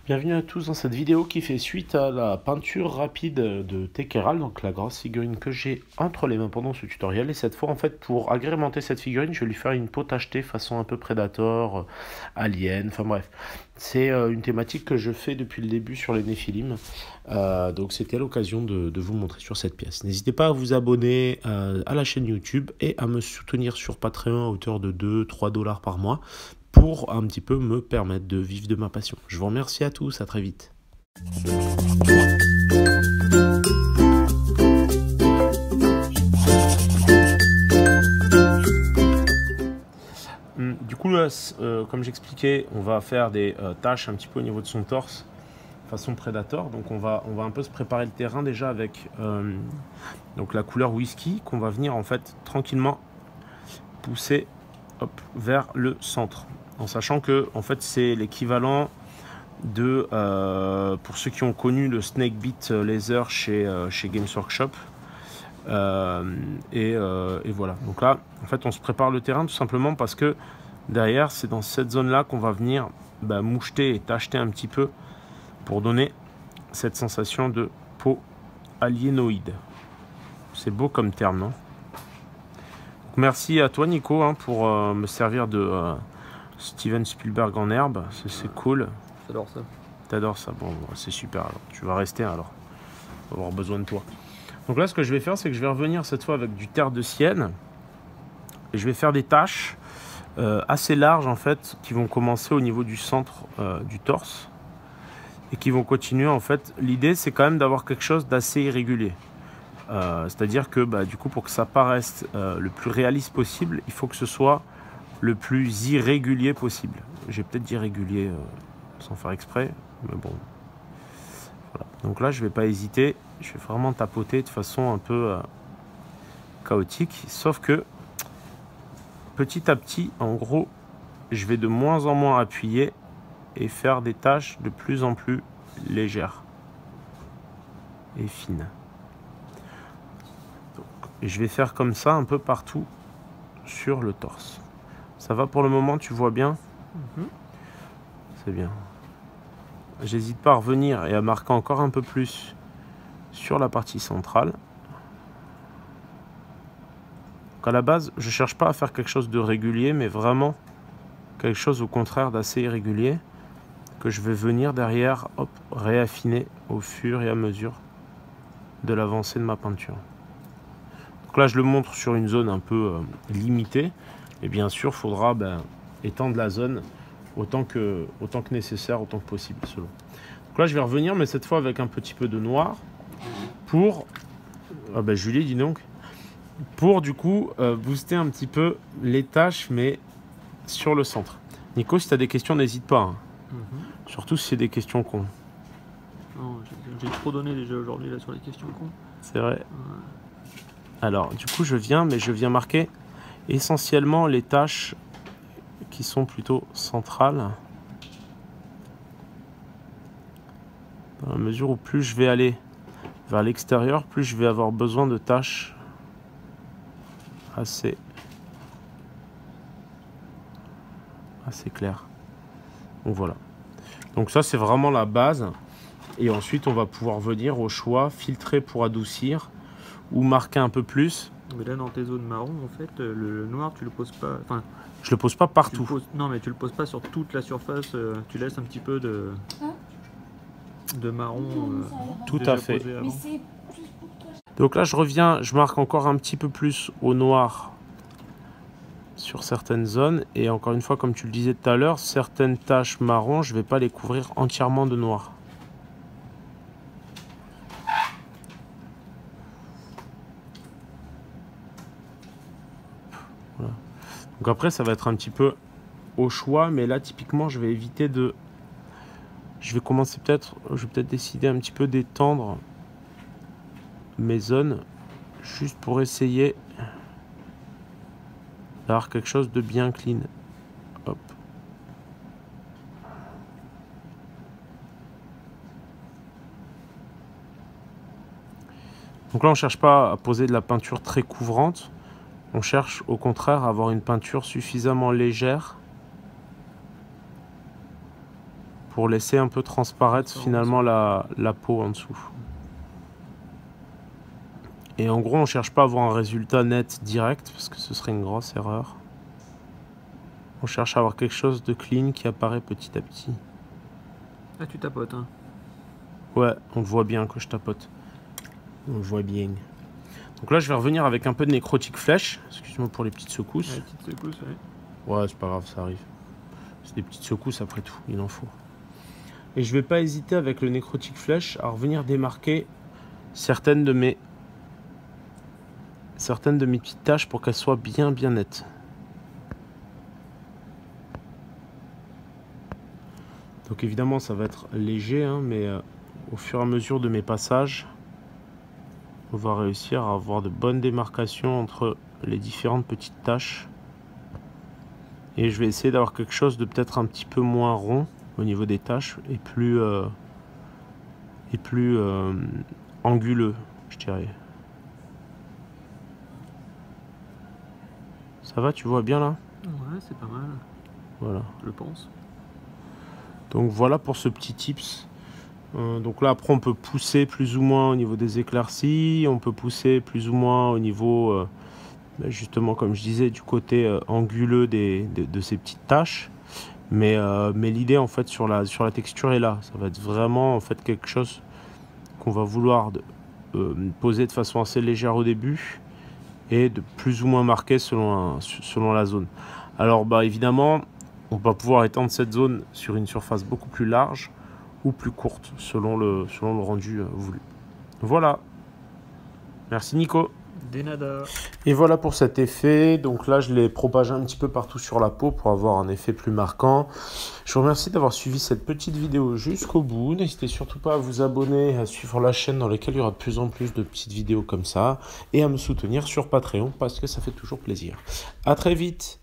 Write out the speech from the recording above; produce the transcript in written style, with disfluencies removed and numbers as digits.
Bienvenue à tous dans cette vidéo qui fait suite à la peinture rapide de Tekeral, donc la grosse figurine que j'ai entre les mains pendant ce tutoriel. Et cette fois, en fait, pour agrémenter cette figurine, je vais lui faire une peau tachetée façon un peu Predator, Alien, enfin bref. C'est une thématique que je fais depuis le début sur les Néphilim. Donc c'était l'occasion de vous montrer sur cette pièce. N'hésitez pas à vous abonner à la chaîne YouTube et à me soutenir sur Patreon à hauteur de 2-3 $ par mois, pour un petit peu me permettre de vivre de ma passion. Je vous remercie à tous, à très vite. Du coup, là, comme j'expliquais, on va faire des tâches un petit peu au niveau de son torse, façon Predator. Donc on va un peu se préparer le terrain déjà avec donc la couleur whisky qu'on va venir en fait tranquillement pousser vers le centre. En sachant que en fait c'est l'équivalent de pour ceux qui ont connu le Snakebit Laser chez Games Workshop, et voilà. Donc là en fait on se prépare le terrain tout simplement parce que derrière c'est dans cette zone là qu'on va venir moucheter et tacheter un petit peu pour donner cette sensation de peau aliénoïde. C'est beau comme terme, non? Merci à toi Nico pour me servir de Steven Spielberg en herbe, c'est cool. J'adore ça. T'adores ça, bon c'est super alors, tu vas rester alors, on va avoir besoin de toi. Donc là ce que je vais faire c'est que je vais revenir cette fois avec du terre de sienne, et je vais faire des taches assez larges en fait, qui vont commencer au niveau du centre du torse, et qui vont continuer en fait. L'idée c'est quand même d'avoir quelque chose d'assez irrégulier. C'est-à-dire que du coup pour que ça paraisse le plus réaliste possible, il faut que ce soit le plus irrégulier possible. J'ai peut-être dit irrégulier sans faire exprès, mais bon. Voilà. Donc là je vais pas hésiter, je vais vraiment tapoter de façon un peu chaotique, sauf que petit à petit, en gros, je vais de moins en moins appuyer et faire des tâches de plus en plus légères et fines. Et je vais faire comme ça un peu partout sur le torse. Ça va pour le moment, tu vois bien? C'est bien. J'hésite pas à revenir et à marquer encore un peu plus sur la partie centrale. Donc à la base, je cherche pas à faire quelque chose de régulier, mais vraiment quelque chose au contraire d'assez irrégulier, que je vais venir derrière réaffiner au fur et à mesure de l'avancée de ma peinture. Donc là je le montre sur une zone un peu limitée, et bien sûr il faudra étendre la zone autant que nécessaire, autant que possible selon. Donc là je vais revenir, mais cette fois avec un petit peu de noir pour Julie, dis donc, pour du coup booster un petit peu les tâches, mais sur le centre. Nico, si tu as des questions, n'hésite pas, hein. Surtout si c'est des questions cons. Non, j'ai trop donné déjà aujourd'hui là sur les questions cons. C'est vrai. Alors, du coup, je viens marquer essentiellement les tâches qui sont plutôt centrales. Dans la mesure où plus je vais aller vers l'extérieur, plus je vais avoir besoin de tâches assez claires. Donc voilà. Donc ça, c'est vraiment la base. Et ensuite, on va pouvoir venir au choix, filtrer pour adoucir ou marquer un peu plus. Mais là, dans tes zones marron, en fait, le noir, tu le poses pas. Enfin, je le pose pas partout. Non, mais tu le poses pas sur toute la surface. Tu laisses un petit peu de marron. Tout à fait. Donc là, je reviens, je marque encore un petit peu plus au noir sur certaines zones. Et encore une fois, comme tu le disais tout à l'heure, certaines taches marron, je vais pas les couvrir entièrement de noir. Voilà. Donc après, ça va être un petit peu au choix, mais là, typiquement, je vais éviter de... Je vais peut-être décider un petit peu d'étendre mes zones, juste pour essayer d'avoir quelque chose de bien clean. Hop. Donc là, on ne cherche pas à poser de la peinture très couvrante. On cherche au contraire à avoir une peinture suffisamment légère pour laisser un peu transparaître finalement la peau en dessous. Et en gros, on cherche pas à avoir un résultat net direct, parce que ce serait une grosse erreur. On cherche à avoir quelque chose de clean qui apparaît petit à petit. Là, tu tapotes, hein. Ouais, on le voit bien que je tapote. On le voit bien. Donc là, je vais revenir avec un peu de nécrotique flèche. Excuse-moi pour les petites secousses. Ouais, petite secousse, ouais. Ouais, c'est pas grave, ça arrive. C'est des petites secousses après tout, il en faut. Et je vais pas hésiter avec le nécrotique flèche à revenir démarquer certaines de mes petites taches pour qu'elles soient bien nettes. Donc évidemment, ça va être léger, hein, mais au fur et à mesure de mes passages, on va réussir à avoir de bonnes démarcations entre les différentes petites taches. Et je vais essayer d'avoir quelque chose de peut-être un petit peu moins rond au niveau des taches et plus anguleux, je dirais. Ça va, tu vois bien là? Ouais, c'est pas mal. Voilà. Je pense. Donc voilà pour ce petit tips. Donc là après on peut pousser plus ou moins au niveau des éclaircies, on peut pousser plus ou moins au niveau justement comme je disais du côté anguleux de ces petites taches. Mais l'idée en fait sur la texture est là. Ça va être vraiment en fait quelque chose qu'on va vouloir poser de façon assez légère au début et de plus ou moins marqué selon la zone. Alors bah évidemment on va pouvoir étendre cette zone sur une surface beaucoup plus large ou plus courte selon le rendu voulu. Voilà. Merci Nico. Des nada. Et voilà pour cet effet. Donc là je l'ai propagé un petit peu partout sur la peau pour avoir un effet plus marquant. Je vous remercie d'avoir suivi cette petite vidéo jusqu'au bout. N'hésitez surtout pas à vous abonner, à suivre la chaîne dans laquelle il y aura de plus en plus de petites vidéos comme ça. Et à me soutenir sur Patreon parce que ça fait toujours plaisir. À très vite.